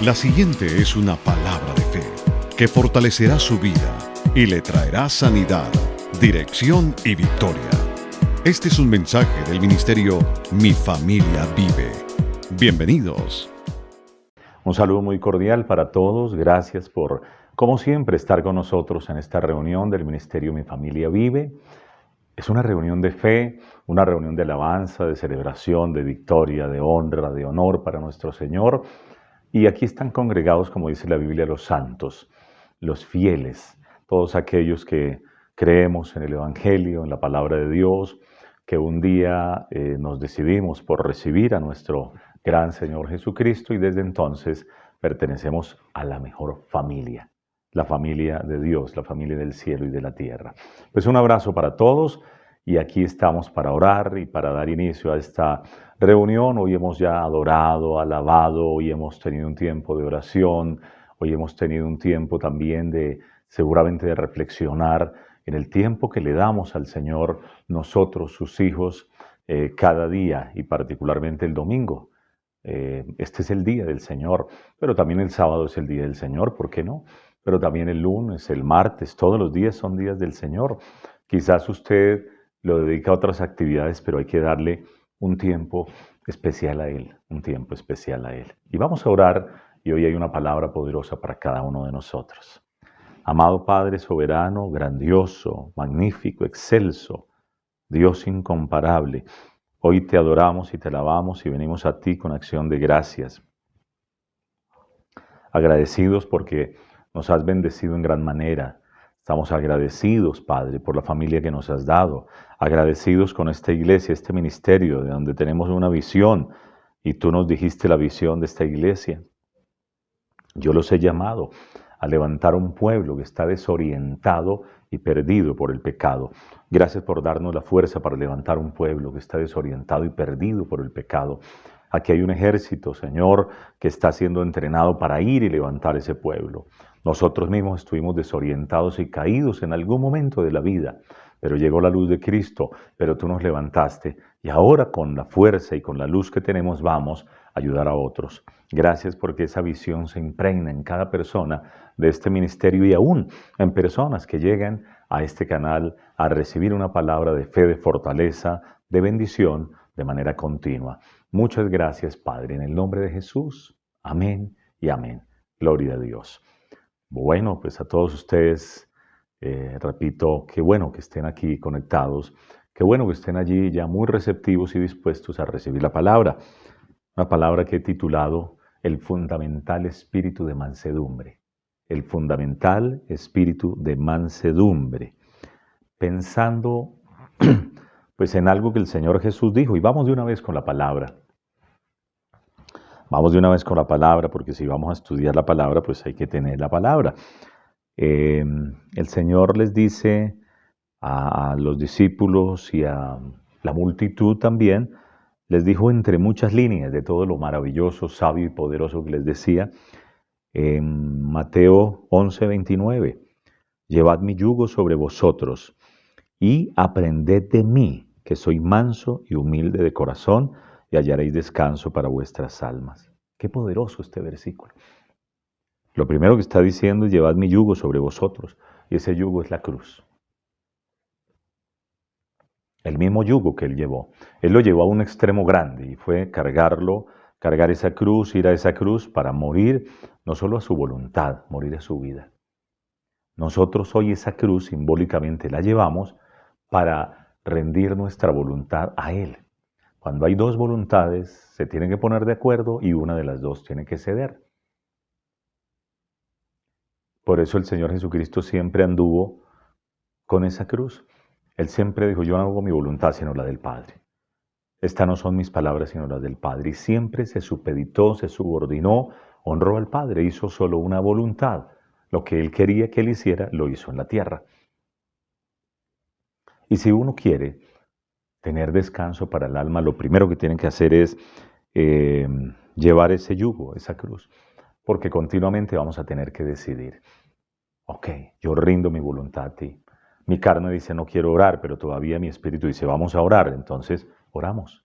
La siguiente es una palabra de fe que fortalecerá su vida y le traerá sanidad, dirección y victoria. Este es un mensaje del ministerio Mi Familia Vive. Bienvenidos. Un saludo muy cordial para todos. Gracias por, como siempre, estar con nosotros en esta reunión del ministerio Mi Familia Vive. Es una reunión de fe, una reunión de alabanza, de celebración, de victoria, de honra, de honor para nuestro Señor. Y aquí están congregados, como dice la Biblia, los santos, los fieles, todos aquellos que creemos en el Evangelio, en la palabra de Dios, que un día nos decidimos por recibir a nuestro gran Señor Jesucristo y desde entonces pertenecemos a la mejor familia, la familia de Dios, la familia del cielo y de la tierra. Pues un abrazo para todos y aquí estamos para orar y para dar inicio a esta reunión. Hoy hemos ya adorado, alabado, hoy hemos tenido un tiempo de oración, hoy hemos tenido un tiempo también seguramente de reflexionar en el tiempo que le damos al Señor nosotros, sus hijos, cada día y particularmente el domingo. Este es el día del Señor, pero también el sábado es el día del Señor, ¿por qué no? Pero también el lunes, el martes, todos los días son días del Señor. Quizás usted lo dedica a otras actividades, pero hay que darle un tiempo especial a Él, un tiempo especial a Él. Y vamos a orar y hoy hay una palabra poderosa para cada uno de nosotros. Amado Padre soberano, grandioso, magnífico, excelso, Dios incomparable, hoy te adoramos y te alabamos y venimos a ti con acción de gracias. Agradecidos porque nos has bendecido en gran manera. Estamos agradecidos, Padre, por la familia que nos has dado. Agradecidos con esta iglesia, este ministerio, de donde tenemos una visión. Y tú nos dijiste la visión de esta iglesia. Yo los he llamado a levantar un pueblo que está desorientado y perdido por el pecado. Gracias por darnos la fuerza para levantar un pueblo que está desorientado y perdido por el pecado. Aquí hay un ejército, Señor, que está siendo entrenado para ir y levantar ese pueblo. Nosotros mismos estuvimos desorientados y caídos en algún momento de la vida, pero llegó la luz de Cristo, pero tú nos levantaste y ahora con la fuerza y con la luz que tenemos vamos a ayudar a otros. Gracias porque esa visión se impregna en cada persona de este ministerio y aún en personas que llegan a este canal a recibir una palabra de fe, de fortaleza, de bendición de manera continua. Muchas gracias, Padre, en el nombre de Jesús. Amén y amén. Gloria a Dios. Bueno, pues a todos ustedes, repito, qué bueno que estén aquí conectados, qué bueno que estén allí ya muy receptivos y dispuestos a recibir la palabra. Una palabra que he titulado El fundamental espíritu de mansedumbre. El fundamental espíritu de mansedumbre. Pensando pues en algo que el Señor Jesús dijo. Y vamos de una vez con la palabra. Vamos de una vez con la palabra, porque si vamos a estudiar la palabra, pues hay que tener la palabra. El Señor les dice a los discípulos y a la multitud también, les dijo entre muchas líneas de todo lo maravilloso, sabio y poderoso que les decía, en Mateo 11:29, llevad mi yugo sobre vosotros y aprended de mí, que soy manso y humilde de corazón, y hallaréis descanso para vuestras almas. Qué poderoso este versículo. Lo primero que está diciendo es llevad mi yugo sobre vosotros, y ese yugo es la cruz. El mismo yugo que él llevó. Él lo llevó a un extremo grande y fue cargar esa cruz, ir a esa cruz para morir no solo a su voluntad, morir a su vida. Nosotros hoy esa cruz simbólicamente la llevamos para rendir nuestra voluntad a Él. Cuando hay dos voluntades, se tienen que poner de acuerdo y una de las dos tiene que ceder. Por eso el Señor Jesucristo siempre anduvo con esa cruz. Él siempre dijo, yo no hago mi voluntad sino la del Padre. Estas no son mis palabras sino las del Padre. Y siempre se supeditó, se subordinó, honró al Padre, hizo solo una voluntad. Lo que Él quería que Él hiciera, lo hizo en la tierra. Y si uno quiere tener descanso para el alma, lo primero que tienen que hacer es llevar ese yugo, esa cruz. Porque continuamente vamos a tener que decidir, ok, yo rindo mi voluntad a ti. Mi carne dice no quiero orar, pero todavía mi espíritu dice vamos a orar, entonces oramos.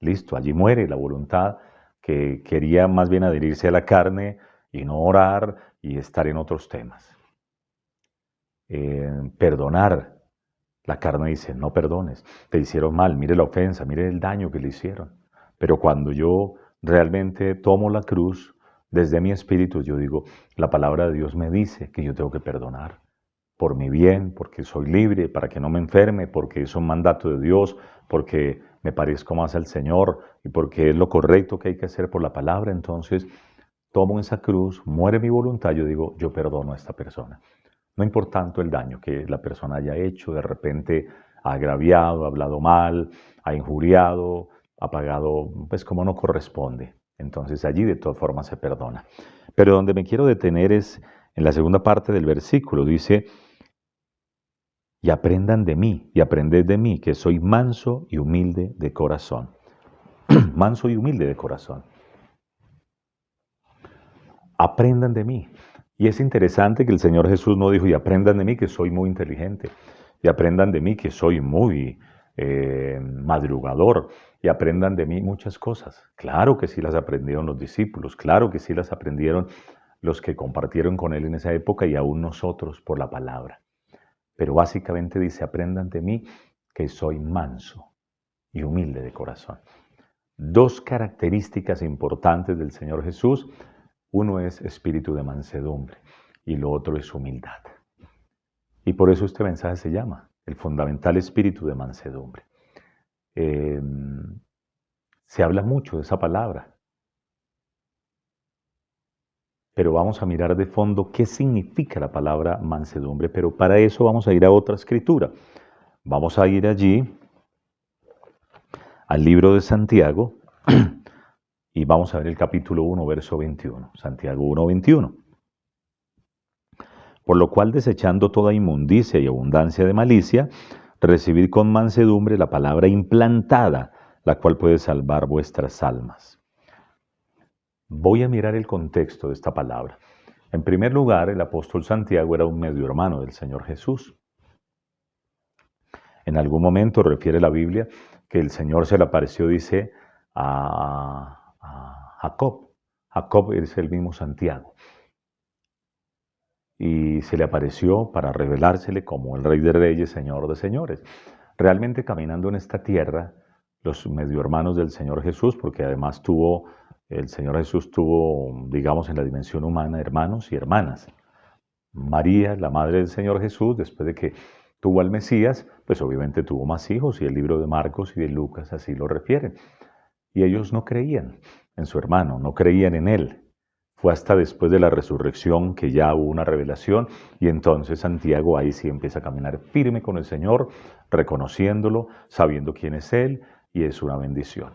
Listo, allí muere la voluntad que quería más bien adherirse a la carne y no orar y estar en otros temas. Perdonar. La carne dice, no perdones, te hicieron mal, mire la ofensa, mire el daño que le hicieron. Pero cuando yo realmente tomo la cruz, desde mi espíritu yo digo, la palabra de Dios me dice que yo tengo que perdonar por mi bien, porque soy libre, para que no me enferme, porque es un mandato de Dios, porque me parezco más al Señor y porque es lo correcto que hay que hacer por la palabra. Entonces tomo esa cruz, muere mi voluntad, yo digo, yo perdono a esta persona. No importando el daño que la persona haya hecho, de repente ha agraviado, ha hablado mal, ha injuriado, ha pagado, pues como no corresponde. Entonces allí de todas formas se perdona. Pero donde me quiero detener es en la segunda parte del versículo. Dice, y aprendan de mí, y aprended de mí, que soy manso y humilde de corazón. Manso y humilde de corazón. Aprendan de mí. Y es interesante que el Señor Jesús no dijo, y aprendan de mí que soy muy inteligente, y aprendan de mí que soy muy madrugador, y aprendan de mí muchas cosas. Claro que sí las aprendieron los discípulos, claro que sí las aprendieron los que compartieron con Él en esa época y aún nosotros por la palabra. Pero básicamente dice, aprendan de mí que soy manso y humilde de corazón. Dos características importantes del Señor Jesús. Uno es espíritu de mansedumbre y lo otro es humildad. Y por eso este mensaje se llama el fundamental espíritu de mansedumbre. Se habla mucho de esa palabra, pero vamos a mirar de fondo qué significa la palabra mansedumbre, pero para eso vamos a ir a otra escritura. Vamos a ir allí al libro de Santiago y vamos a ver el capítulo 1, verso 21. Santiago 1, 21. Por lo cual, desechando toda inmundicia y abundancia de malicia, recibid con mansedumbre la palabra implantada, la cual puede salvar vuestras almas. Voy a mirar el contexto de esta palabra. En primer lugar, el apóstol Santiago era un medio hermano del Señor Jesús. En algún momento refiere la Biblia que el Señor se le apareció, dice, a Jacob. Jacob es el mismo Santiago. Y se le apareció para revelársele como el Rey de Reyes, Señor de Señores. Realmente caminando en esta tierra, los medio hermanos del Señor Jesús, porque además el Señor Jesús tuvo, digamos, en la dimensión humana, hermanos y hermanas. María, la madre del Señor Jesús, después de que tuvo al Mesías, pues obviamente tuvo más hijos, y el libro de Marcos y de Lucas así lo refieren. Y ellos no creían en su hermano, no creían en él. Fue hasta después de la resurrección que ya hubo una revelación, y entonces Santiago ahí sí empieza a caminar firme con el Señor, reconociéndolo, sabiendo quién es Él, y es una bendición.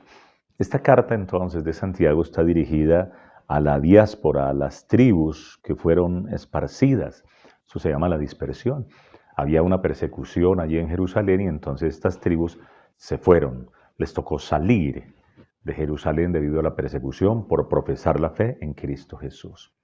Esta carta entonces de Santiago está dirigida a la diáspora, a las tribus que fueron esparcidas. Eso se llama la dispersión. Había una persecución allí en Jerusalén y entonces estas tribus se fueron. Les tocó salir de Jerusalén debido a la persecución por profesar la fe en Cristo Jesús.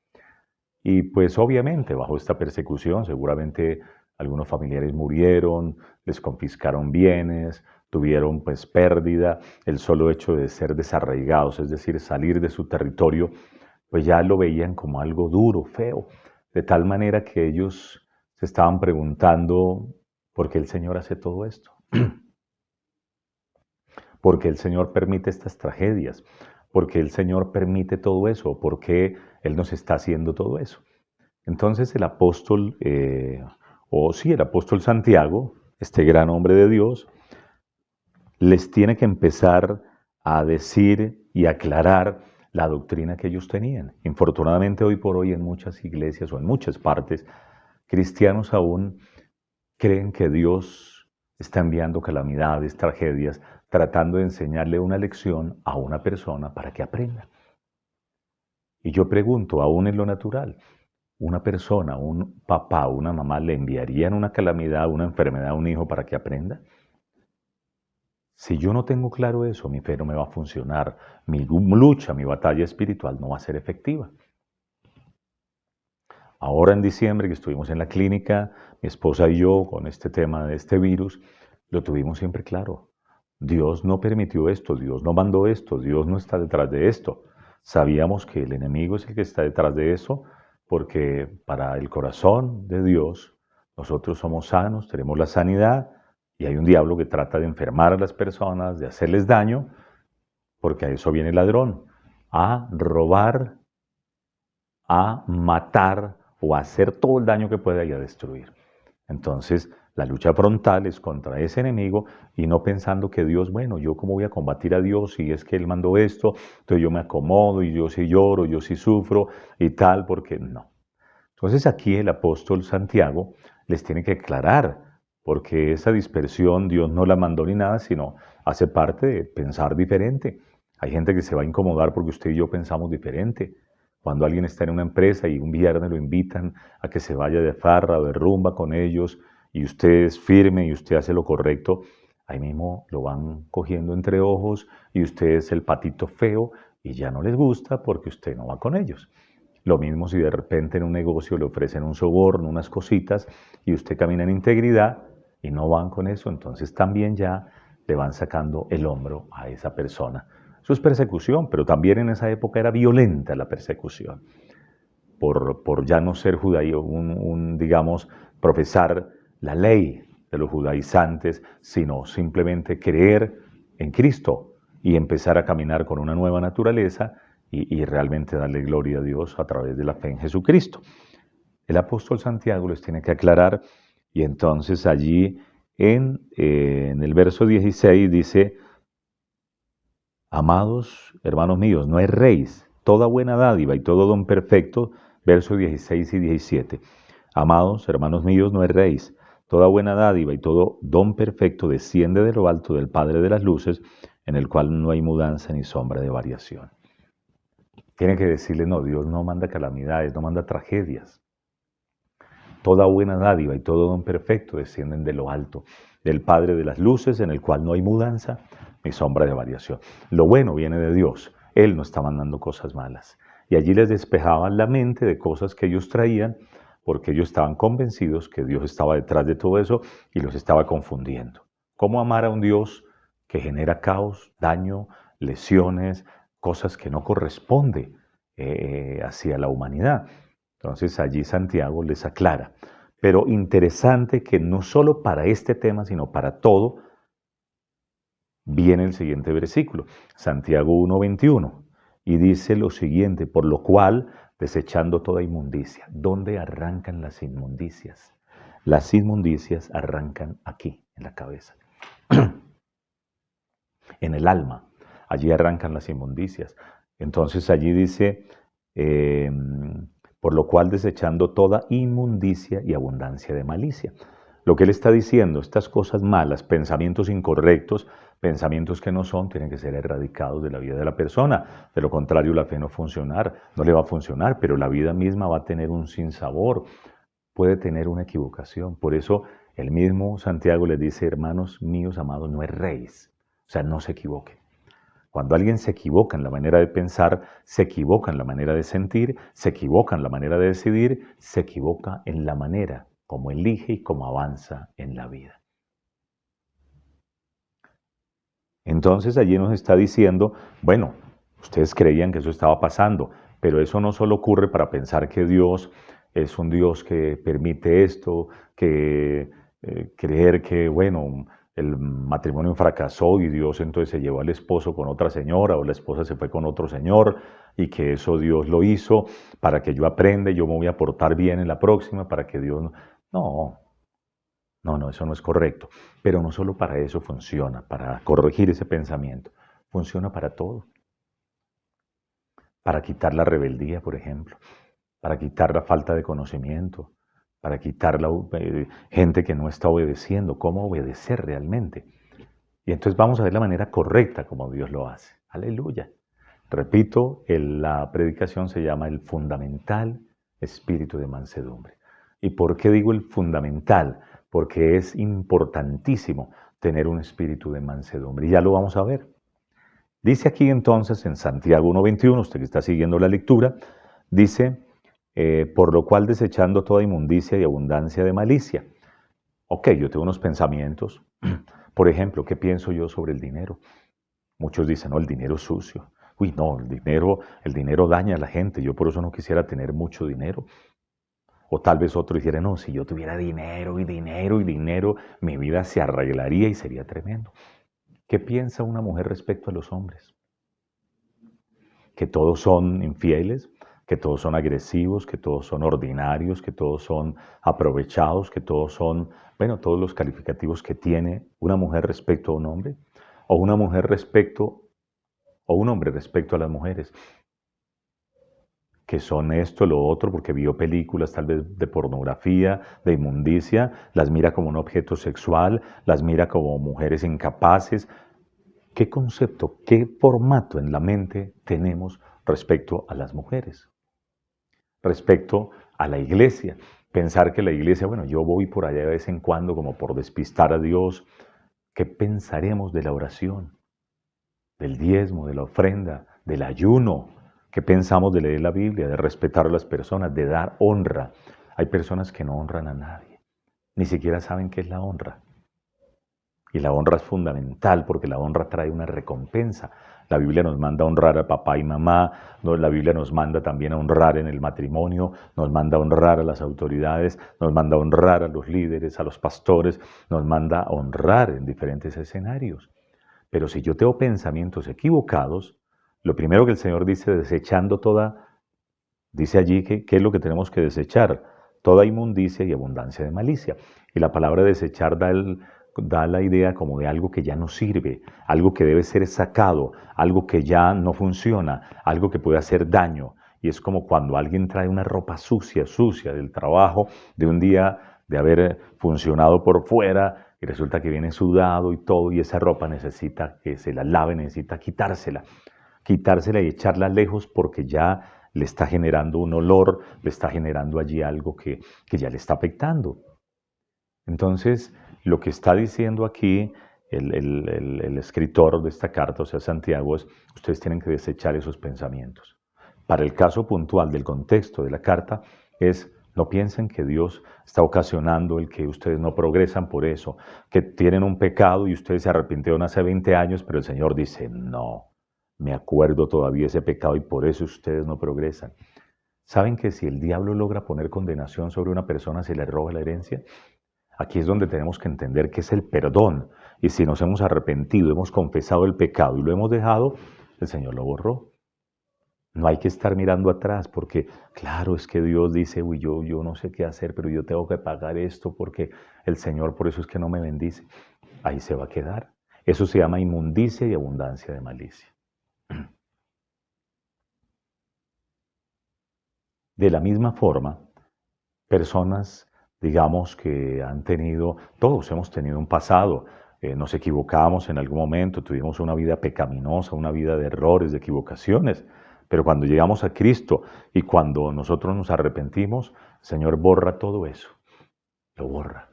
Y pues obviamente bajo esta persecución seguramente algunos familiares murieron, les confiscaron bienes, tuvieron pues pérdida. El solo hecho de ser desarraigados, es decir, salir de su territorio, pues ya lo veían como algo duro, feo, de tal manera que ellos se estaban preguntando por qué el Señor hace todo esto. ¿Por qué el Señor permite estas tragedias? ¿Por qué el Señor permite todo eso? ¿Por qué Él nos está haciendo todo eso? Entonces el apóstol, el apóstol Santiago, este gran hombre de Dios, les tiene que empezar a decir y aclarar la doctrina que ellos tenían. Infortunadamente hoy por hoy en muchas iglesias o en muchas partes, cristianos aún creen que Dios está enviando calamidades, tragedias, tratando de enseñarle una lección a una persona para que aprenda. Y yo pregunto, aún en lo natural, ¿una persona, un papá, una mamá le enviarían una calamidad, una enfermedad a un hijo para que aprenda? Si yo no tengo claro eso, mi fe no me va a funcionar, mi lucha, mi batalla espiritual no va a ser efectiva. Ahora en diciembre que estuvimos en la clínica, mi esposa y yo con este tema de este virus, lo tuvimos siempre claro. Dios no permitió esto, Dios no mandó esto, Dios no está detrás de esto. Sabíamos que el enemigo es el que está detrás de eso, porque para el corazón de Dios, nosotros somos sanos, tenemos la sanidad, y hay un diablo que trata de enfermar a las personas, de hacerles daño, porque a eso viene el ladrón, a robar, a matar o a hacer todo el daño que pueda y a destruir. Entonces, la lucha frontal es contra ese enemigo y no pensando que Dios, bueno, yo cómo voy a combatir a Dios si es que Él mandó esto, entonces yo me acomodo y yo sí lloro, yo sí sufro y tal, porque no. Entonces aquí el apóstol Santiago les tiene que aclarar, porque esa dispersión Dios no la mandó ni nada, sino hace parte de pensar diferente. Hay gente que se va a incomodar porque usted y yo pensamos diferente. Cuando alguien está en una empresa y un viernes lo invitan a que se vaya de farra o de rumba con ellos y usted es firme y usted hace lo correcto, ahí mismo lo van cogiendo entre ojos y usted es el patito feo y ya no les gusta porque usted no va con ellos. Lo mismo si de repente en un negocio le ofrecen un soborno, unas cositas, y usted camina en integridad y no van con eso, entonces también ya le van sacando el hombro a esa persona. Eso es persecución, pero también en esa época era violenta la persecución. Por ya no ser judío, digamos, profesar la ley de los judaizantes, sino simplemente creer en Cristo y empezar a caminar con una nueva naturaleza y realmente darle gloria a Dios a través de la fe en Jesucristo. El apóstol Santiago les tiene que aclarar y entonces allí en el verso 16 dice, amados hermanos míos, no erréis, toda buena dádiva y todo don perfecto, versos 16 y 17. Amados hermanos míos, no erréis, toda buena dádiva y todo don perfecto desciende de lo alto del Padre de las luces, en el cual no hay mudanza ni sombra de variación. Tienen que decirle, no, Dios no manda calamidades, no manda tragedias. Toda buena dádiva y todo don perfecto descienden de lo alto, del Padre de las luces, en el cual no hay mudanza ni sombra de variación. Lo bueno viene de Dios. Él no está mandando cosas malas. Y allí les despejaban la mente de cosas que ellos traían, porque ellos estaban convencidos que Dios estaba detrás de todo eso y los estaba confundiendo. ¿Cómo amar a un Dios que genera caos, daño, lesiones, cosas que no corresponde hacia la humanidad? Entonces allí Santiago les aclara. Pero interesante que no solo para este tema, sino para todo, viene el siguiente versículo, Santiago 1:21, y dice lo siguiente, por lo cual, desechando toda inmundicia. ¿Dónde arrancan las inmundicias? Las inmundicias arrancan aquí, en la cabeza, en el alma. Allí arrancan las inmundicias. Entonces allí dice, por lo cual desechando toda inmundicia y abundancia de malicia. Lo que él está diciendo, estas cosas malas, pensamientos incorrectos, pensamientos que no son, tienen que ser erradicados de la vida de la persona. De lo contrario, la fe no no le va a funcionar, pero la vida misma va a tener un sinsabor, puede tener una equivocación. Por eso el mismo Santiago les dice, hermanos míos amados, no erréis, o sea, no se equivoquen. Cuando alguien se equivoca en la manera de pensar, se equivoca en la manera de sentir, se equivoca en la manera de decidir, se equivoca en la manera como elige y como avanza en la vida. Entonces allí nos está diciendo, bueno, ustedes creían que eso estaba pasando, pero eso no solo ocurre para pensar que Dios es un Dios que permite esto, que creer que, bueno, el matrimonio fracasó y Dios entonces se llevó al esposo con otra señora o la esposa se fue con otro señor y que eso Dios lo hizo para que yo aprenda y yo me voy a portar bien en la próxima para que Dios... No, eso no es correcto. Pero no solo para eso funciona, para corregir ese pensamiento. Funciona para todo. Para quitar la rebeldía, por ejemplo. Para quitar la falta de conocimiento. Para quitar la gente que no está obedeciendo. ¿Cómo obedecer realmente? Y entonces vamos a ver la manera correcta como Dios lo hace. Aleluya. Repito, la predicación se llama el fundamental espíritu de mansedumbre. ¿Y por qué digo el fundamental? Porque es importantísimo tener un espíritu de mansedumbre. Y ya lo vamos a ver. Dice aquí entonces en Santiago 1:21, usted que está siguiendo la lectura, dice, por lo cual desechando toda inmundicia y abundancia de malicia. Ok, yo tengo unos pensamientos. Por ejemplo, ¿qué pienso yo sobre el dinero? Muchos dicen, no, el dinero es sucio. uy, no, el dinero daña a la gente, yo por eso no quisiera tener mucho dinero. O tal vez otro dijera, no, si yo tuviera dinero y dinero y dinero, mi vida se arreglaría y sería tremendo. ¿Qué piensa una mujer respecto a los hombres? Que todos son infieles, que todos son agresivos, que todos son ordinarios, que todos son aprovechados, que todos son, bueno, todos los calificativos que tiene una mujer respecto a un hombre, o una mujer respecto, o un hombre respecto a las mujeres, que son esto, lo otro, porque vio películas tal vez de pornografía, de inmundicia, las mira como un objeto sexual, las mira como mujeres incapaces. ¿Qué concepto, qué formato en la mente tenemos respecto a las mujeres? Respecto a la iglesia. Pensar que la iglesia, bueno, yo voy por allá de vez en cuando como por despistar a Dios. ¿Qué pensaremos de la oración, del diezmo, de la ofrenda, del ayuno? ¿Qué pensamos de leer la Biblia, de respetar a las personas, de dar honra? Hay personas que no honran a nadie, ni siquiera saben qué es la honra. Y la honra es fundamental porque la honra trae una recompensa. La Biblia nos manda a honrar a papá y mamá, la Biblia nos manda también a honrar en el matrimonio, nos manda a honrar a las autoridades, nos manda a honrar a los líderes, a los pastores, nos manda a honrar en diferentes escenarios. Pero si yo tengo pensamientos equivocados, lo primero que el Señor dice, desechando dice allí que ¿qué es lo que tenemos que desechar? Toda inmundicia y abundancia de malicia. Y la palabra desechar da la idea como de algo que ya no sirve, algo que debe ser sacado, algo que ya no funciona, algo que puede hacer daño. Y es como cuando alguien trae una ropa sucia del trabajo, de un día de haber funcionado por fuera, y resulta que viene sudado y todo, y esa ropa necesita que se la lave, necesita quitársela y echarla lejos porque ya le está generando un olor, le está generando allí algo que ya le está afectando. Entonces, lo que está diciendo aquí el escritor de esta carta, o sea, Santiago, es ustedes tienen que desechar esos pensamientos. Para el caso puntual del contexto de la carta es no piensen que Dios está ocasionando el que ustedes no progresan por eso, que tienen un pecado y ustedes se arrepintieron hace 20 años, pero el Señor dice, no, me acuerdo todavía ese pecado y por eso ustedes no progresan. ¿Saben que si el diablo logra poner condenación sobre una persona, se le roba la herencia? Aquí es donde tenemos que entender que es el perdón. Y si nos hemos arrepentido, hemos confesado el pecado y lo hemos dejado, el Señor lo borró. No hay que estar mirando atrás porque, claro, es que Dios dice, uy, yo no sé qué hacer, pero yo tengo que pagar esto porque el Señor por eso es que no me bendice. Ahí se va a quedar. Eso se llama inmundicia y abundancia de malicia. De la misma forma, personas, digamos, que han tenido, todos hemos tenido un pasado, nos equivocamos en algún momento, tuvimos una vida pecaminosa, una vida de errores, de equivocaciones, pero cuando llegamos a Cristo y cuando nosotros nos arrepentimos, el Señor borra todo eso, lo borra.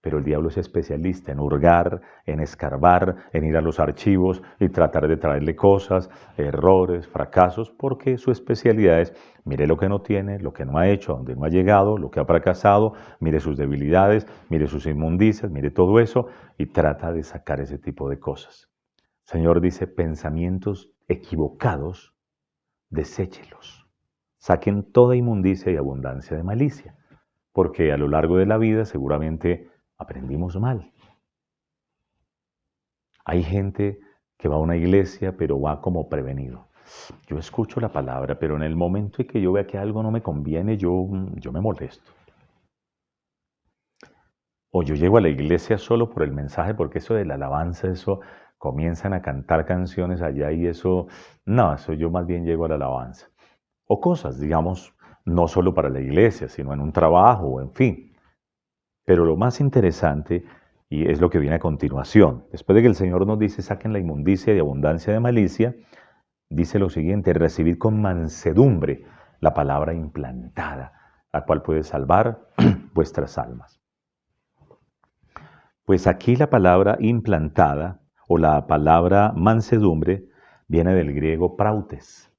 Pero el diablo es especialista en hurgar, en escarbar, en ir a los archivos y tratar de traerle cosas, errores, fracasos, porque su especialidad es, mire lo que no tiene, lo que no ha hecho, a donde no ha llegado, lo que ha fracasado, mire sus debilidades, mire sus inmundicias, mire todo eso y trata de sacar ese tipo de cosas. El Señor dice, pensamientos equivocados, deséchelos. Saquen toda inmundicia y abundancia de malicia, porque a lo largo de la vida seguramente aprendimos mal. Hay gente que va a una iglesia, pero va como prevenido. Yo escucho la palabra, pero en el momento en que yo vea que algo no me conviene, yo me molesto. O yo llego a la iglesia solo por el mensaje, porque eso de la alabanza, eso comienzan a cantar canciones allá y eso yo más bien llego a la alabanza. O cosas, digamos, no solo para la iglesia, sino en un trabajo, en fin. Pero lo más interesante, y es lo que viene a continuación, después de que el Señor nos dice, saquen la inmundicia y abundancia de malicia, dice lo siguiente, recibid con mansedumbre la palabra implantada, la cual puede salvar vuestras almas. Pues aquí la palabra implantada, o la palabra mansedumbre, viene del griego prautes,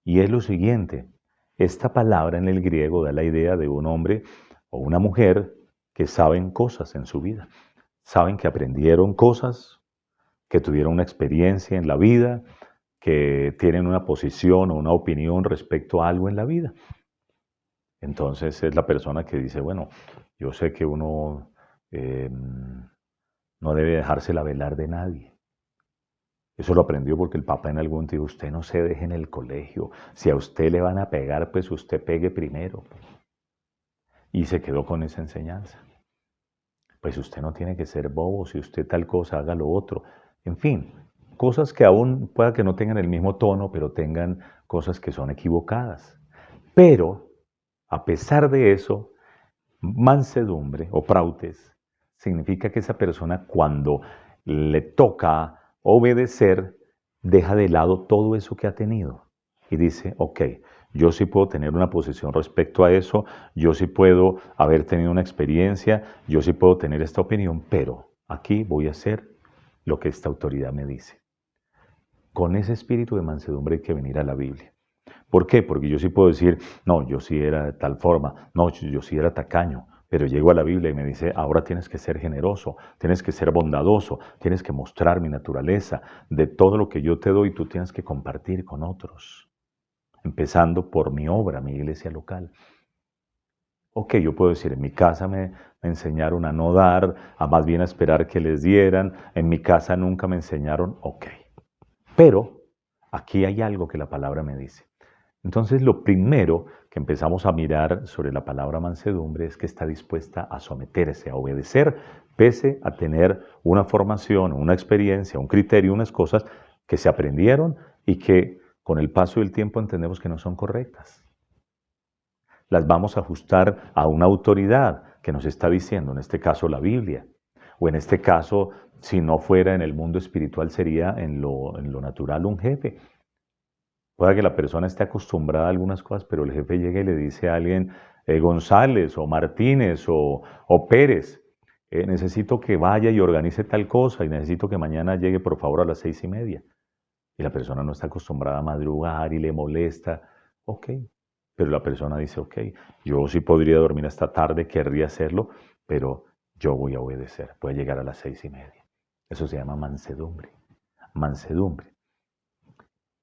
y es lo siguiente, esta palabra en el griego da la idea de un hombre o una mujer que saben cosas en su vida. Saben que aprendieron cosas, que tuvieron una experiencia en la vida, que tienen una posición o una opinión respecto a algo en la vida. Entonces es la persona que dice, bueno, yo sé que uno no debe dejársela velar de nadie. Eso lo aprendió porque el Papa en algún tiempo, usted no se deje en el colegio. Si a usted le van a pegar, pues usted pegue primero. Y se quedó con esa enseñanza. Pues usted no tiene que ser bobo, si usted tal cosa, haga lo otro. En fin, cosas que aún pueda que no tengan el mismo tono, pero tengan cosas que son equivocadas. Pero, a pesar de eso, mansedumbre o prautes significa que esa persona cuando le toca obedecer, deja de lado todo eso que ha tenido y dice, ok, yo sí puedo tener una posición respecto a eso, yo sí puedo haber tenido una experiencia, yo sí puedo tener esta opinión, pero aquí voy a hacer lo que esta autoridad me dice. Con ese espíritu de mansedumbre hay que venir a la Biblia. ¿Por qué? Porque yo sí puedo decir, no, yo sí era de tal forma, no, yo sí era tacaño, pero llego a la Biblia y me dice, ahora tienes que ser generoso, tienes que ser bondadoso, tienes que mostrar mi naturaleza, de todo lo que yo te doy tú tienes que compartir con otros, empezando por mi obra, mi iglesia local. Ok, yo puedo decir, en mi casa me enseñaron a no dar, a más bien a esperar que les dieran, en mi casa nunca me enseñaron, ok. Pero aquí hay algo que la palabra me dice. Entonces, lo primero que empezamos a mirar sobre la palabra mansedumbre es que está dispuesta a someterse, a obedecer, pese a tener una formación, una experiencia, un criterio, unas cosas que se aprendieron y que con el paso del tiempo entendemos que no son correctas. Las vamos a ajustar a una autoridad que nos está diciendo, en este caso la Biblia, o en este caso, si no fuera en el mundo espiritual, sería en lo natural un jefe. Puede que la persona esté acostumbrada a algunas cosas, pero el jefe llega y le dice a alguien, González o Martínez o Pérez, necesito que vaya y organice tal cosa y necesito que mañana llegue por favor a las 6:30. Y la persona no está acostumbrada a madrugar y le molesta. Ok, pero la persona dice, ok, yo sí podría dormir hasta tarde, querría hacerlo, pero yo voy a obedecer, voy a llegar a las 6:30. Eso se llama mansedumbre. Mansedumbre.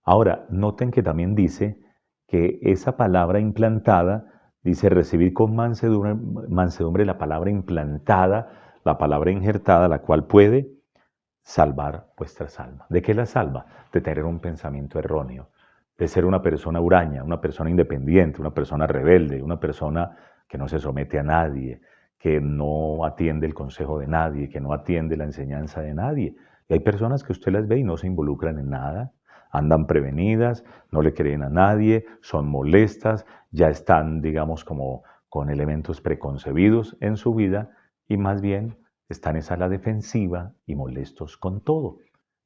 Ahora, noten que también dice que esa palabra implantada, dice recibir con mansedumbre la palabra implantada, la palabra injertada, la cual puede salvar vuestras almas. ¿De qué la salva? De tener un pensamiento erróneo, de ser una persona huraña, una persona independiente, una persona rebelde, una persona que no se somete a nadie, que no atiende el consejo de nadie, que no atiende la enseñanza de nadie. Y hay personas que usted las ve y no se involucran en nada, andan prevenidas, no le creen a nadie, son molestas, ya están, digamos, como con elementos preconcebidos en su vida y más bien están a la defensiva y molestos con todo.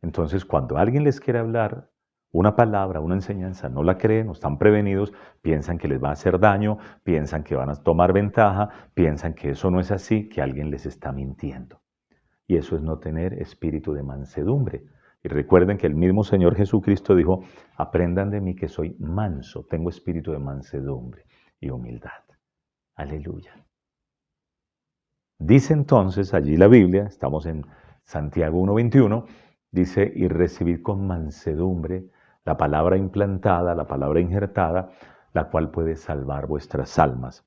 Entonces, cuando alguien les quiere hablar una palabra, una enseñanza, no la creen, no están prevenidos, piensan que les va a hacer daño, piensan que van a tomar ventaja, piensan que eso no es así, que alguien les está mintiendo. Y eso es no tener espíritu de mansedumbre. Y recuerden que el mismo Señor Jesucristo dijo, aprendan de mí que soy manso, tengo espíritu de mansedumbre y humildad. Aleluya. Dice entonces allí la Biblia, estamos en Santiago 1:21, dice, y recibid con mansedumbre la palabra implantada, la palabra injertada, la cual puede salvar vuestras almas.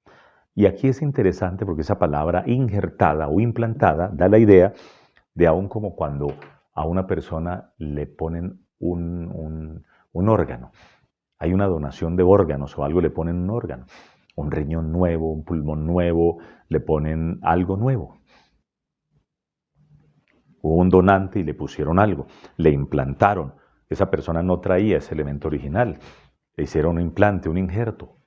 Y aquí es interesante porque esa palabra injertada o implantada da la idea de aún como cuando a una persona le ponen un órgano. Hay una donación de órganos o algo, le ponen un órgano, un riñón nuevo, un pulmón nuevo, le ponen algo nuevo. Hubo un donante y le pusieron algo, le implantaron. Esa persona no traía ese elemento original, le hicieron un implante, un injerto.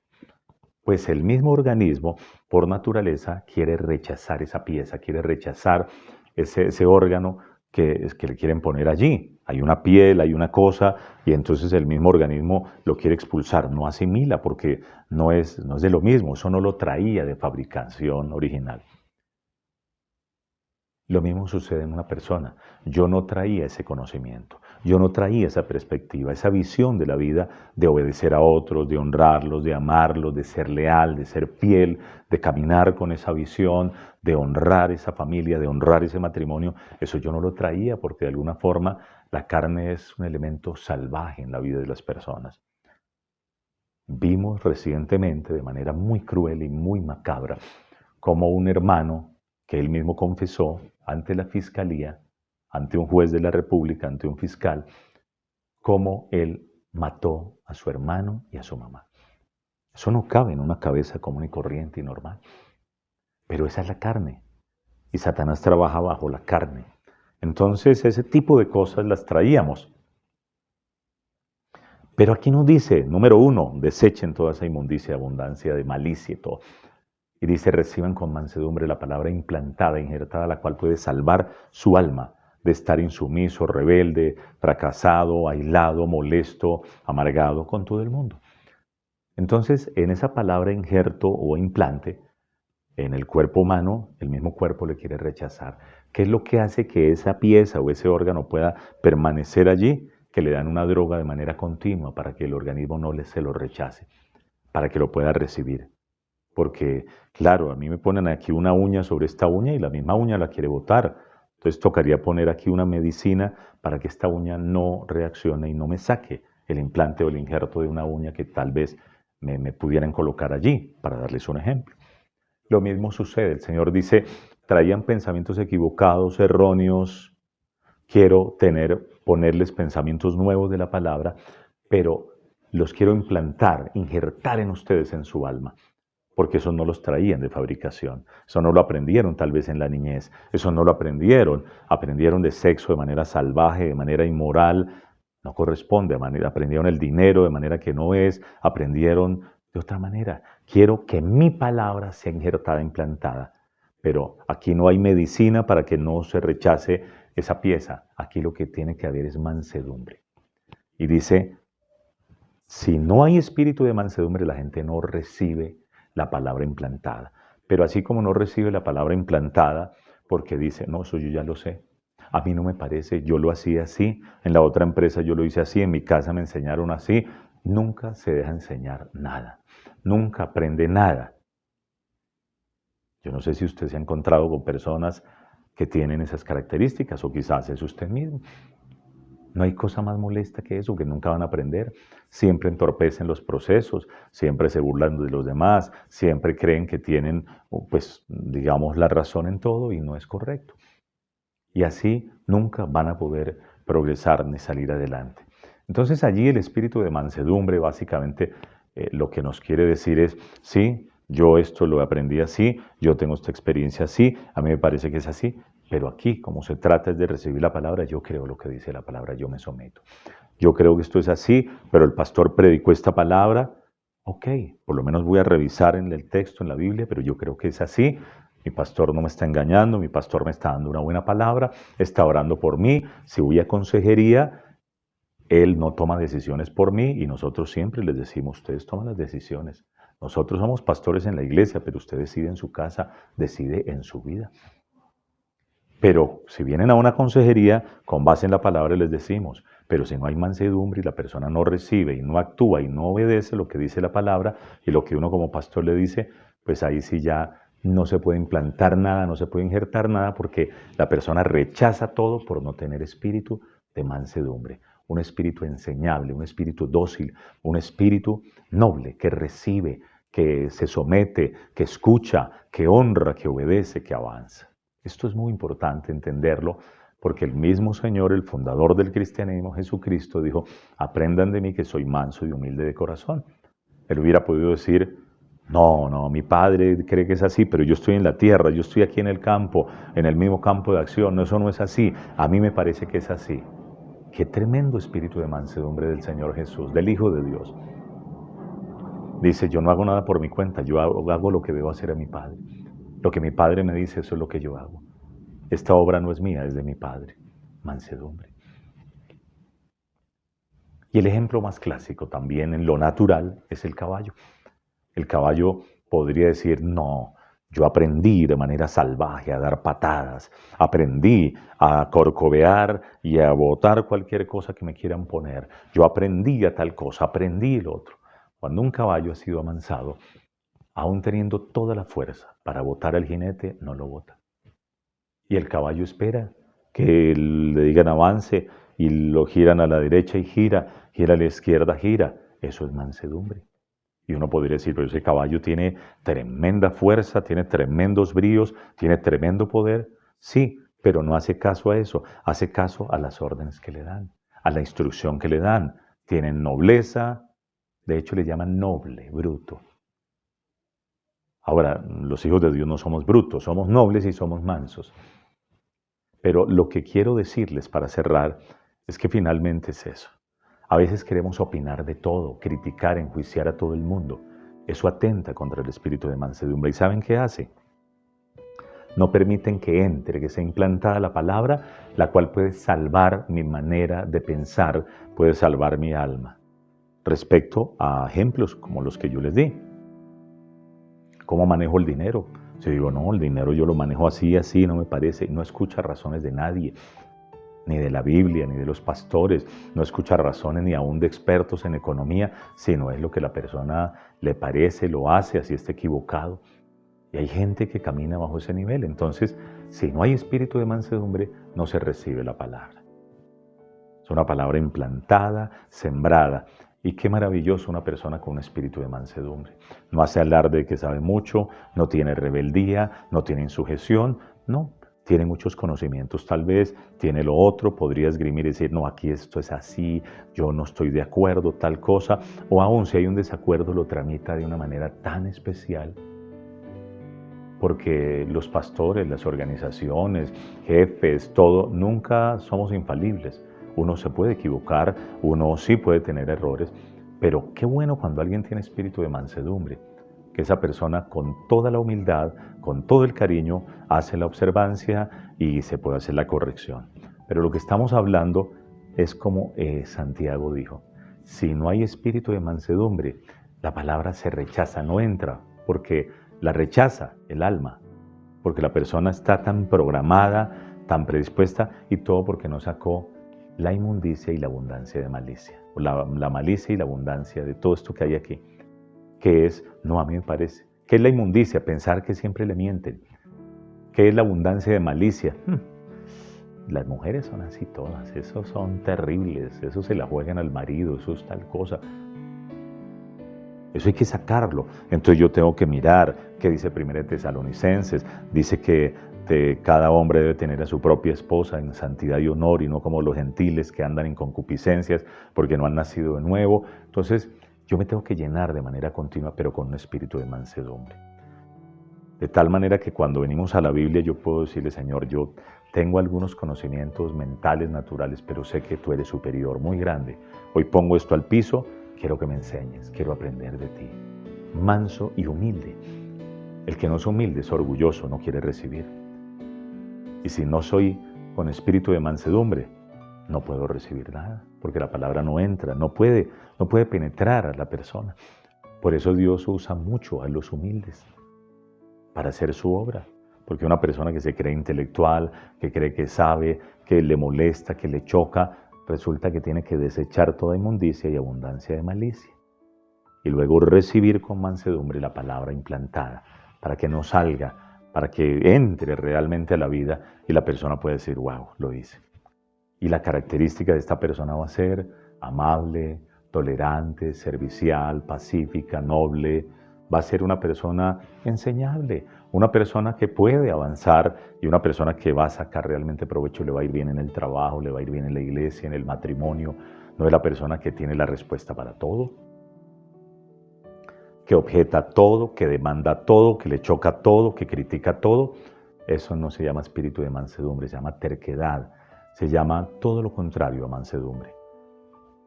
Pues el mismo organismo, por naturaleza, quiere rechazar esa pieza, quiere rechazar ese órgano que le quieren poner allí. Hay una piel, hay una cosa, y entonces el mismo organismo lo quiere expulsar, no asimila porque no es de lo mismo, eso no lo traía de fabricación original. Lo mismo sucede en una persona. Yo no traía ese conocimiento, yo no traía esa perspectiva, esa visión de la vida, de obedecer a otros, de honrarlos, de amarlos, de ser leal, de ser fiel, de caminar con esa visión, de honrar esa familia, de honrar ese matrimonio. Eso yo no lo traía porque de alguna forma La carne es un elemento salvaje en la vida de las personas. Vimos recientemente, de manera muy cruel y muy macabra, como un hermano que él mismo confesó ante la fiscalía, ante un juez de la República, ante un fiscal, cómo él mató a su hermano y a su mamá. Eso no cabe en una cabeza común y corriente y normal. Pero esa es la carne. Y Satanás trabaja bajo la carne. Entonces ese tipo de cosas las traíamos. Pero aquí nos dice, número 1, desechen toda esa inmundicia, abundancia de malicia y todo. Y dice, reciban con mansedumbre la palabra implantada, injertada, la cual puede salvar su alma de estar insumiso, rebelde, fracasado, aislado, molesto, amargado con todo el mundo. Entonces, en esa palabra injerto o implante, en el cuerpo humano, el mismo cuerpo le quiere rechazar. ¿Qué es lo que hace que esa pieza o ese órgano pueda permanecer allí? Que le dan una droga de manera continua para que el organismo no se lo rechace, para que lo pueda recibir. Porque, claro, a mí me ponen aquí una uña sobre esta uña y la misma uña la quiere botar. Entonces tocaría poner aquí una medicina para que esta uña no reaccione y no me saque el implante o el injerto de una uña que tal vez me pudieran colocar allí, para darles un ejemplo. Lo mismo sucede. El Señor dice, traían pensamientos equivocados, erróneos. Quiero ponerles pensamientos nuevos de la palabra, pero los quiero implantar, injertar en ustedes en su alma, porque eso no los traían de fabricación. Eso no lo aprendieron tal vez en la niñez. Eso no lo aprendieron. Aprendieron de sexo de manera salvaje, de manera inmoral. No corresponde. Aprendieron el dinero de manera que no es. Aprendieron de otra manera. Quiero que mi palabra sea injertada, implantada. Pero aquí no hay medicina para que no se rechace esa pieza. Aquí lo que tiene que haber es mansedumbre. Y dice, si no hay espíritu de mansedumbre, la gente no recibe la palabra implantada. Pero así como no recibe la palabra implantada, porque dice, no, eso yo ya lo sé. A mí no me parece, yo lo hacía así, en la otra empresa yo lo hice así, en mi casa me enseñaron así. Nunca se deja enseñar nada. Nunca aprende nada. Yo no sé si usted se ha encontrado con personas que tienen esas características o quizás es usted mismo. No hay cosa más molesta que eso, que nunca van a aprender. Siempre entorpecen los procesos, siempre se burlan de los demás, siempre creen que tienen, pues, digamos, la razón en todo y no es correcto. Y así nunca van a poder progresar ni salir adelante. Entonces allí el espíritu de mansedumbre básicamente lo que nos quiere decir es, sí, yo esto lo aprendí así, yo tengo esta experiencia así, a mí me parece que es así, pero aquí, como se trata es de recibir la palabra, yo creo lo que dice la palabra, yo me someto. Yo creo que esto es así, pero el pastor predicó esta palabra, ok, por lo menos voy a revisar en el texto, en la Biblia, pero yo creo que es así. Mi pastor no me está engañando, mi pastor me está dando una buena palabra, está orando por mí. Si voy a consejería, él no toma decisiones por mí y nosotros siempre les decimos, ustedes toman las decisiones. Nosotros somos pastores en la iglesia, pero usted decide en su casa, decide en su vida. Pero si vienen a una consejería, con base en la palabra les decimos, pero si no hay mansedumbre y la persona no recibe y no actúa y no obedece lo que dice la palabra y lo que uno como pastor le dice, pues ahí sí ya no se puede implantar nada, no se puede injertar nada porque la persona rechaza todo por no tener espíritu de mansedumbre, un espíritu enseñable, un espíritu dócil, un espíritu noble que recibe, que se somete, que escucha, que honra, que obedece, que avanza. Esto es muy importante entenderlo porque el mismo Señor, el fundador del cristianismo, Jesucristo, dijo, aprendan de mí que soy manso y humilde de corazón. Él hubiera podido decir, no, mi padre cree que es así, pero yo estoy en la tierra, yo estoy aquí en el campo, en el mismo campo de acción, no, eso no es así, a mí me parece que es así. Qué tremendo espíritu de mansedumbre del Señor Jesús, del Hijo de Dios. Dice, yo no hago nada por mi cuenta, yo hago lo que debo hacer a mi Padre. Lo que mi Padre me dice, eso es lo que yo hago. Esta obra no es mía, es de mi Padre. Mansedumbre. Y el ejemplo más clásico también en lo natural es el caballo. El caballo podría decir, no, yo aprendí de manera salvaje a dar patadas, aprendí a corcovear y a botar cualquier cosa que me quieran poner. Yo aprendí a tal cosa, aprendí el otro. Cuando un caballo ha sido amansado, aún teniendo toda la fuerza para botar al jinete, no lo bota. Y el caballo espera que le digan avance y lo giran a la derecha y gira a la izquierda, gira. Eso es mansedumbre. Y uno podría decir, pero ese caballo tiene tremenda fuerza, tiene tremendos bríos, tiene tremendo poder. Sí, pero no hace caso a eso, hace caso a las órdenes que le dan, a la instrucción que le dan. Tienen nobleza, de hecho le llaman noble, bruto. Ahora, los hijos de Dios no somos brutos, somos nobles y somos mansos. Pero lo que quiero decirles para cerrar es que finalmente es eso. A veces queremos opinar de todo, criticar, enjuiciar a todo el mundo. Eso atenta contra el espíritu de mansedumbre. ¿Y saben qué hace? No permiten que entre, que sea implantada la palabra, la cual puede salvar mi manera de pensar, puede salvar mi alma. Respecto a ejemplos como los que yo les di. ¿Cómo manejo el dinero? Si digo, no, el dinero yo lo manejo así, así, no me parece. No escucha razones de nadie, ni de la Biblia, ni de los pastores. No escucha razones ni aún de expertos en economía, sino es lo que la persona le parece, lo hace, así está equivocado. Y hay gente que camina bajo ese nivel. Entonces, si no hay espíritu de mansedumbre, no se recibe la palabra. Es una palabra implantada, sembrada. Y qué maravilloso una persona con un espíritu de mansedumbre. No hace alarde de que sabe mucho, no tiene rebeldía, no tiene insujeción, no. Tiene muchos conocimientos tal vez, tiene lo otro, podría esgrimir y decir, no, aquí esto es así, yo no estoy de acuerdo, tal cosa. O aún si hay un desacuerdo, lo tramita de una manera tan especial. Porque los pastores, las organizaciones, jefes, todo, nunca somos infalibles. Uno se puede equivocar, uno sí puede tener errores, pero qué bueno cuando alguien tiene espíritu de mansedumbre, que esa persona con toda la humildad, con todo el cariño, hace la observancia y se puede hacer la corrección. Pero lo que estamos hablando es como Santiago dijo, si no hay espíritu de mansedumbre, la palabra se rechaza, no entra, porque la rechaza el alma, porque la persona está tan programada, tan predispuesta y todo porque no sacó la inmundicia y la abundancia de malicia, o la malicia y la abundancia de todo esto que hay aquí, que es, no, a mí me parece, ¿qué es la inmundicia? Pensar que siempre le mienten. ¿Qué es la abundancia de malicia? Las mujeres son así todas, esos son terribles, eso se la juegan al marido, eso es tal cosa. Eso hay que sacarlo. Entonces yo tengo que mirar qué dice 1 Tesalonicenses, dice que cada hombre debe tener a su propia esposa en santidad y honor y no como los gentiles que andan en concupiscencias porque no han nacido de nuevo. Entonces yo me tengo que llenar de manera continua, pero con un espíritu de mansedumbre. De tal manera que cuando venimos a la Biblia yo puedo decirle, Señor, yo tengo algunos conocimientos mentales, naturales, pero sé que tú eres superior, muy grande. Hoy pongo esto al piso, quiero que me enseñes, quiero aprender de ti. Manso y humilde. El que no es humilde es orgulloso, no quiere recibir. Y si no soy con espíritu de mansedumbre, no puedo recibir nada, porque la palabra no entra, no puede penetrar a la persona. Por eso Dios usa mucho a los humildes para hacer su obra. Porque una persona que se cree intelectual, que cree que sabe, que le molesta, que le choca, resulta que tiene que desechar toda inmundicia y abundancia de malicia. Y luego recibir con mansedumbre la palabra implantada, para que no salga, para que entre realmente a la vida y la persona pueda decir, wow, lo hice. Y la característica de esta persona va a ser amable, tolerante, servicial, pacífica, noble. Va a ser una persona enseñable, una persona que puede avanzar y una persona que va a sacar realmente provecho, le va a ir bien en el trabajo, le va a ir bien en la iglesia, en el matrimonio. No es la persona que tiene la respuesta para todo, que objeta todo, que demanda todo, que le choca todo, que critica todo. Eso no se llama espíritu de mansedumbre, se llama terquedad, se llama todo lo contrario a mansedumbre.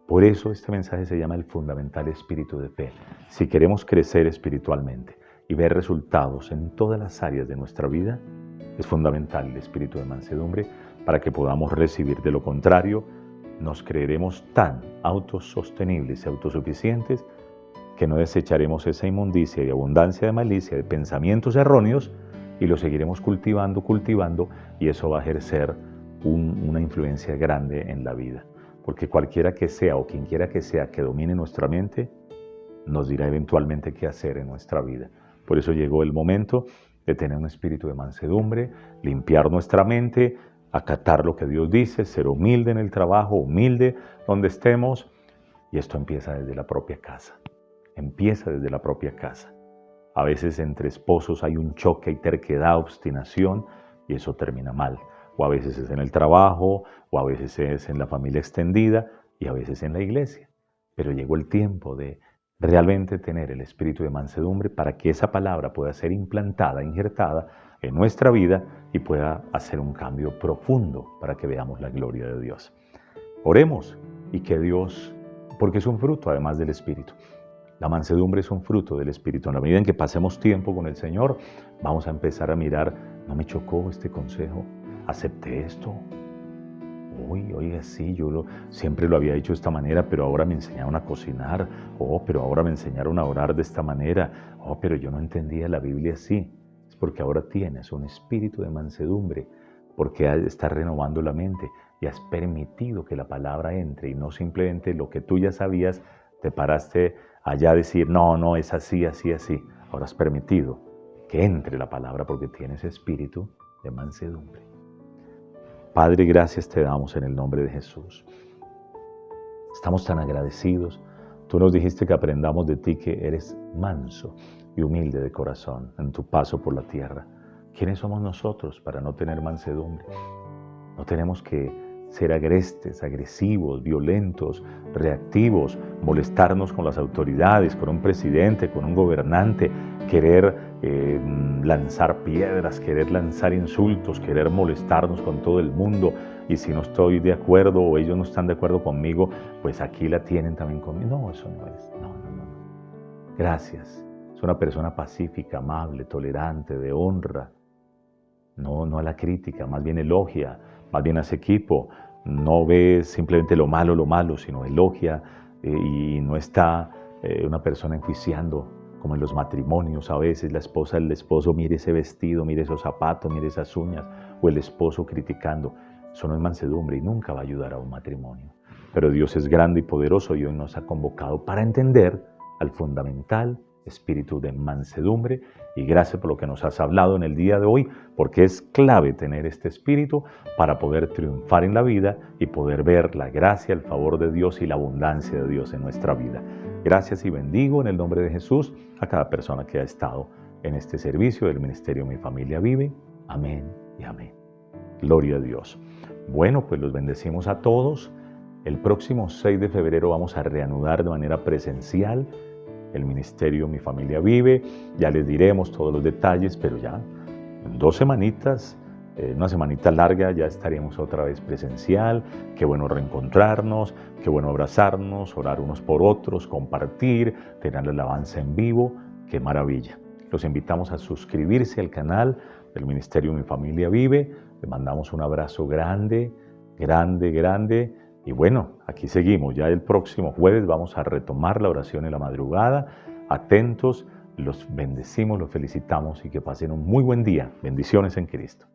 Por eso este mensaje se llama el fundamental espíritu de fe. Si queremos crecer espiritualmente y ver resultados en todas las áreas de nuestra vida, es fundamental el espíritu de mansedumbre para que podamos recibir. De lo contrario, nos creeremos tan autosostenibles y autosuficientes que no desecharemos esa inmundicia y abundancia de malicia, de pensamientos erróneos, y lo seguiremos cultivando, y eso va a ejercer una influencia grande en la vida. Porque cualquiera que sea o quien quiera que sea que domine nuestra mente, nos dirá eventualmente qué hacer en nuestra vida. Por eso llegó el momento de tener un espíritu de mansedumbre, limpiar nuestra mente, acatar lo que Dios dice, ser humilde en el trabajo, humilde donde estemos. Y esto empieza desde la propia casa. Empieza desde la propia casa. A veces entre esposos hay un choque, hay terquedad, obstinación, y eso termina mal. O a veces es en el trabajo, o a veces es en la familia extendida, y a veces en la iglesia. Pero llegó el tiempo de realmente tener el espíritu de mansedumbre para que esa palabra pueda ser implantada, injertada en nuestra vida y pueda hacer un cambio profundo para que veamos la gloria de Dios. Oremos y que Dios, porque es un fruto además del espíritu. La mansedumbre es un fruto del espíritu. En la medida en que pasemos tiempo con el Señor, vamos a empezar a mirar, no me chocó este consejo, acepté esto. Oiga, sí, siempre lo había hecho de esta manera, pero ahora me enseñaron a cocinar. Pero ahora me enseñaron a orar de esta manera. Pero yo no entendía la Biblia así. Es porque ahora tienes un espíritu de mansedumbre, porque estás renovando la mente y has permitido que la palabra entre y no simplemente lo que tú ya sabías, te paraste allá a decir, no, es así, así, así. Ahora has permitido que entre la palabra porque tienes espíritu de mansedumbre. Padre, gracias te damos en el nombre de Jesús. Estamos tan agradecidos. Tú nos dijiste que aprendamos de ti que eres manso y humilde de corazón en tu paso por la tierra. ¿Quiénes somos nosotros para no tener mansedumbre? No tenemos que ser agrestes, agresivos, violentos, reactivos, molestarnos con las autoridades, con un presidente, con un gobernante, querer lanzar piedras, querer lanzar insultos, querer molestarnos con todo el mundo. Y si no estoy de acuerdo o ellos no están de acuerdo conmigo, pues aquí la tienen también conmigo. No, eso no es. No. Gracias. Es una persona pacífica, amable, tolerante, de honra. No a la crítica, más bien elogia, más bien hace equipo. No ve simplemente lo malo, sino elogia y no está una persona enjuiciando, como en los matrimonios a veces la esposa, el esposo, mire ese vestido, mire esos zapatos, mire esas uñas, o el esposo criticando. Eso no es mansedumbre y nunca va a ayudar a un matrimonio. Pero Dios es grande y poderoso y hoy nos ha convocado para entender al fundamental espíritu de mansedumbre. Y gracias por lo que nos has hablado en el día de hoy, porque es clave tener este espíritu para poder triunfar en la vida y poder ver la gracia, el favor de Dios y la abundancia de Dios en nuestra vida. Gracias y bendigo en el nombre de Jesús a cada persona que ha estado en este servicio del Ministerio Mi Familia Vive. Amén y amén. Gloria a Dios. Bueno, pues los bendecimos a todos. El próximo 6 de febrero vamos a reanudar de manera presencial el Ministerio Mi Familia Vive. Ya les diremos todos los detalles, pero ya en 2 semanitas, una semanita larga, ya estaremos otra vez presencial. Qué bueno reencontrarnos, qué bueno abrazarnos, orar unos por otros, compartir, tener la alabanza en vivo. Qué maravilla. Los invitamos a suscribirse al canal del Ministerio Mi Familia Vive. Les mandamos un abrazo grande. Y bueno, aquí seguimos. Ya el próximo jueves vamos a retomar la oración en la madrugada. Atentos, los bendecimos, los felicitamos y que pasen un muy buen día. Bendiciones en Cristo.